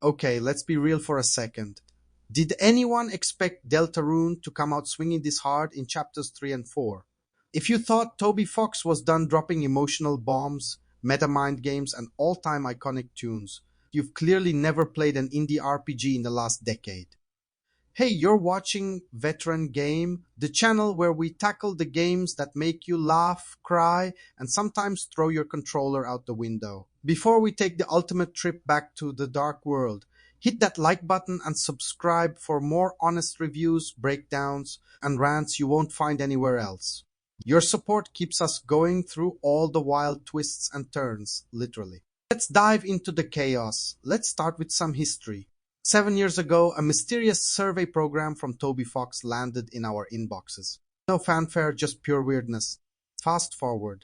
Okay, let's be real for a second. Did anyone expect Deltarune to come out swinging this hard in chapters 3 and 4? If you thought Toby Fox was done dropping emotional bombs, meta mind games, and all time iconic tunes, you've clearly never played an indie RPG in the last decade. Hey, you're watching Veteran Game, the channel where we tackle the games that make you laugh, cry, and sometimes throw your controller out the window. Before we take the ultimate trip back to the dark world, hit that like button and subscribe for more honest reviews, breakdowns, and rants you won't find anywhere else. Your support keeps us going through all the wild twists and turns, literally. Let's dive into the chaos. Let's start with some history. 7 years ago, a mysterious survey program from Toby Fox landed in our inboxes. No fanfare, just pure weirdness. Fast forward.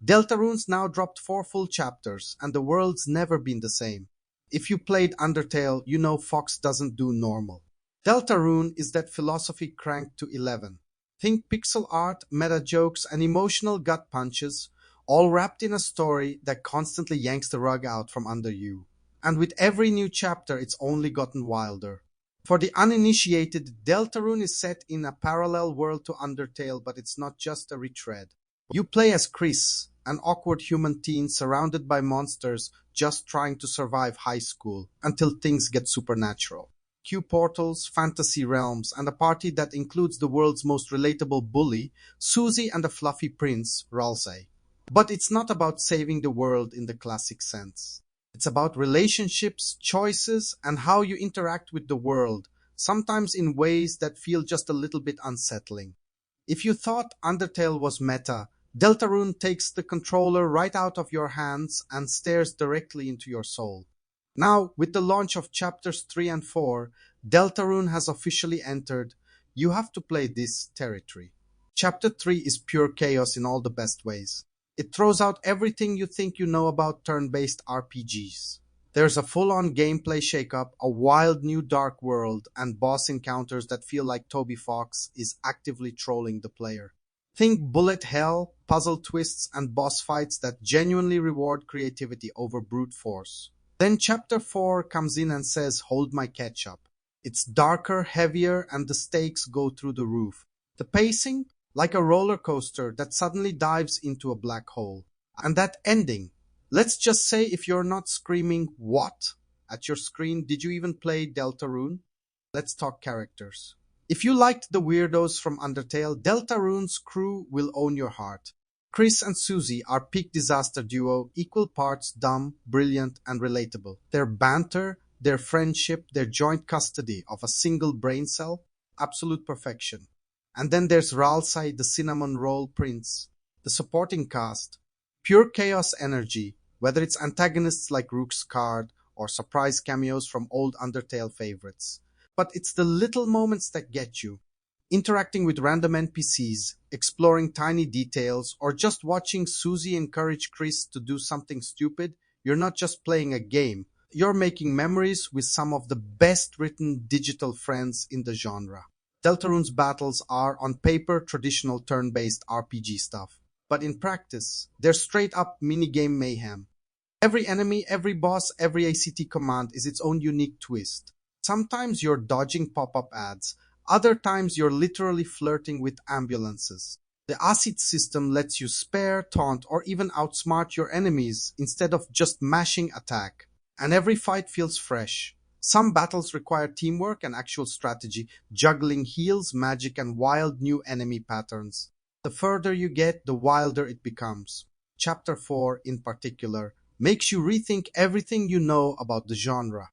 Deltarune's now dropped 4 full chapters, and the world's never been the same. If you played Undertale, you know Fox doesn't do normal. Deltarune is that philosophy cranked to 11. Think pixel art, meta jokes, and emotional gut punches, all wrapped in a story that constantly yanks the rug out from under you. And with every new chapter, it's only gotten wilder. For the uninitiated, Deltarune is set in a parallel world to Undertale, but it's not just a retread. You play as Kris, an awkward human teen surrounded by monsters just trying to survive high school until things get supernatural. Q portals, fantasy realms, and a party that includes the world's most relatable bully, Susie, and a fluffy prince, Ralsei. But it's not about saving the world in the classic sense. It's about relationships, choices, and how you interact with the world, sometimes in ways that feel just a little bit unsettling. If you thought Undertale was meta, Deltarune takes the controller right out of your hands and stares directly into your soul. Now, with the launch of chapters 3 and 4, Deltarune has officially entered. You have to play this territory. Chapter 3 is pure chaos in all the best ways. It throws out everything you think you know about turn-based RPGs. There's a full-on gameplay shakeup, a wild new dark world, and boss encounters that feel like Toby Fox is actively trolling the player. Think bullet hell, puzzle twists, and boss fights that genuinely reward creativity over brute force. Then chapter 4 comes in and says, hold my ketchup. It's darker, heavier, and the stakes go through the roof. The pacing? Like a roller coaster that suddenly dives into a black hole. And that ending. Let's just say if you're not screaming, what? At your screen, did you even play Deltarune? Let's talk characters. If you liked the weirdos from Undertale, Deltarune's crew will own your heart. Kris and Susie are peak disaster duo, equal parts dumb, brilliant, and relatable. Their banter, their friendship, their joint custody of a single brain cell, absolute perfection. And then there's Ralsei, the cinnamon roll prince. The supporting cast, pure chaos energy, whether it's antagonists like Rook's Card or surprise cameos from old Undertale favorites. But it's the little moments that get you. Interacting with random NPCs, exploring tiny details, or just watching Susie encourage Kris to do something stupid, you're not just playing a game. You're making memories with some of the best written digital friends in the genre. Deltarune's battles are, on paper, traditional turn-based RPG stuff. But in practice, they're straight-up minigame mayhem. Every enemy, every boss, every ACT command is its own unique twist. Sometimes you're dodging pop-up ads. Other times you're literally flirting with ambulances. The acid system lets you spare, taunt, or even outsmart your enemies instead of just mashing attack. And every fight feels fresh. Some battles require teamwork and actual strategy, juggling heals, magic, and wild new enemy patterns. The further you get, the wilder it becomes. Chapter 4, in particular, makes you rethink everything you know about the genre.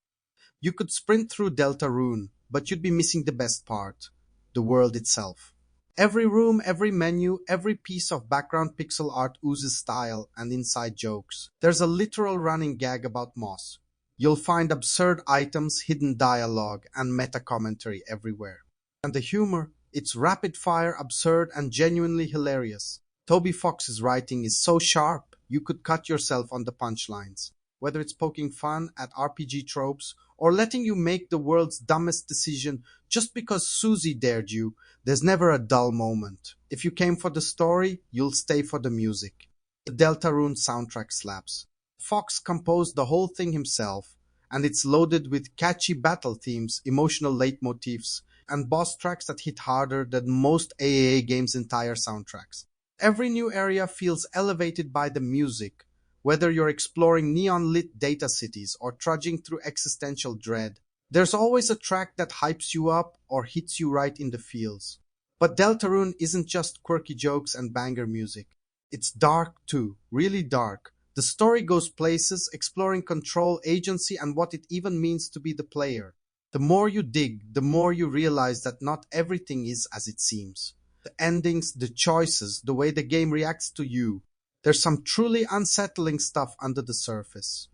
You could sprint through Deltarune, but you'd be missing the best part, the world itself. Every room, every menu, every piece of background pixel art oozes style and inside jokes. There's a literal running gag about moss. You'll find absurd items, hidden dialogue, and meta commentary everywhere. And the humor, it's rapid fire, absurd, and genuinely hilarious. Toby Fox's writing is so sharp, you could cut yourself on the punchlines. Whether it's poking fun at RPG tropes or letting you make the world's dumbest decision just because Susie dared you, there's never a dull moment. If you came for the story, you'll stay for the music. The Deltarune soundtrack slaps. Fox composed the whole thing himself, and it's loaded with catchy battle themes, emotional leitmotifs, and boss tracks that hit harder than most AAA games' entire soundtracks. Every new area feels elevated by the music, whether you're exploring neon-lit data cities or trudging through existential dread. There's always a track that hypes you up or hits you right in the feels. But Deltarune isn't just quirky jokes and banger music. It's dark too, really dark. The story goes places, exploring control, agency, and what it even means to be the player. The more you dig, the more you realize that not everything is as it seems. The endings, the choices, the way the game reacts to you. There's some truly unsettling stuff under the surface.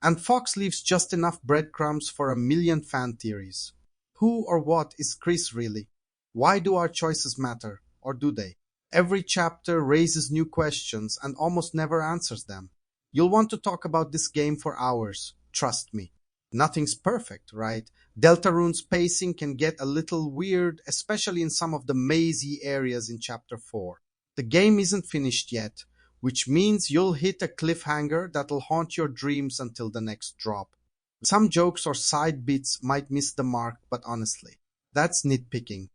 And Fox leaves just enough breadcrumbs for a million fan theories. Who or what is Kris really? Why do our choices matter? Or do they? Every chapter raises new questions and almost never answers them. You'll want to talk about this game for hours, trust me. Nothing's perfect, right? Deltarune's pacing can get a little weird, especially in some of the mazy areas in Chapter 4. The game isn't finished yet, which means you'll hit a cliffhanger that'll haunt your dreams until the next drop. Some jokes or side bits might miss the mark, but honestly, that's nitpicking.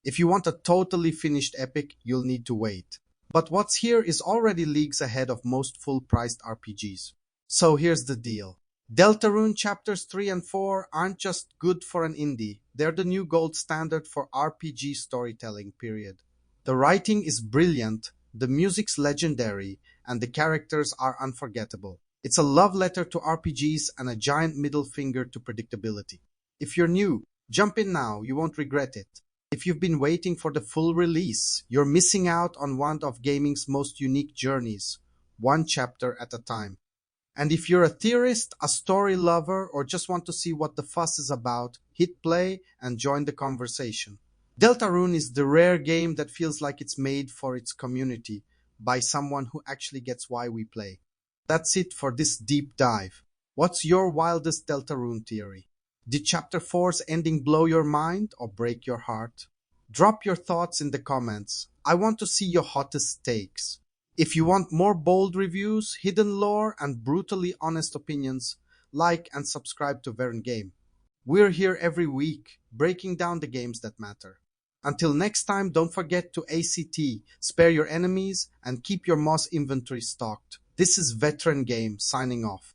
If you want a totally finished epic, you'll need to wait. But what's here is already leagues ahead of most full-priced RPGs. So here's the deal. Deltarune Chapters 3 and 4 aren't just good for an indie, they're the new gold standard for RPG storytelling, period. The writing is brilliant, the music's legendary, and the characters are unforgettable. It's a love letter to RPGs and a giant middle finger to predictability. If you're new, jump in now, you won't regret it. If you've been waiting for the full release, you're missing out on one of gaming's most unique journeys, one chapter at a time. And if you're a theorist, a story lover, or just want to see what the fuss is about, hit play and join the conversation. Deltarune is the rare game that feels like it's made for its community by someone who actually gets why we play. That's it for this deep dive. What's your wildest Deltarune theory? Did Chapter 4's ending blow your mind or break your heart? Drop your thoughts in the comments. I want to see your hottest takes. If you want more bold reviews, hidden lore, and brutally honest opinions, like and subscribe to Varen Game. We're here every week, breaking down the games that matter. Until next time, don't forget to ACT, spare your enemies, and keep your moss inventory stocked. This is Veteran Game, signing off.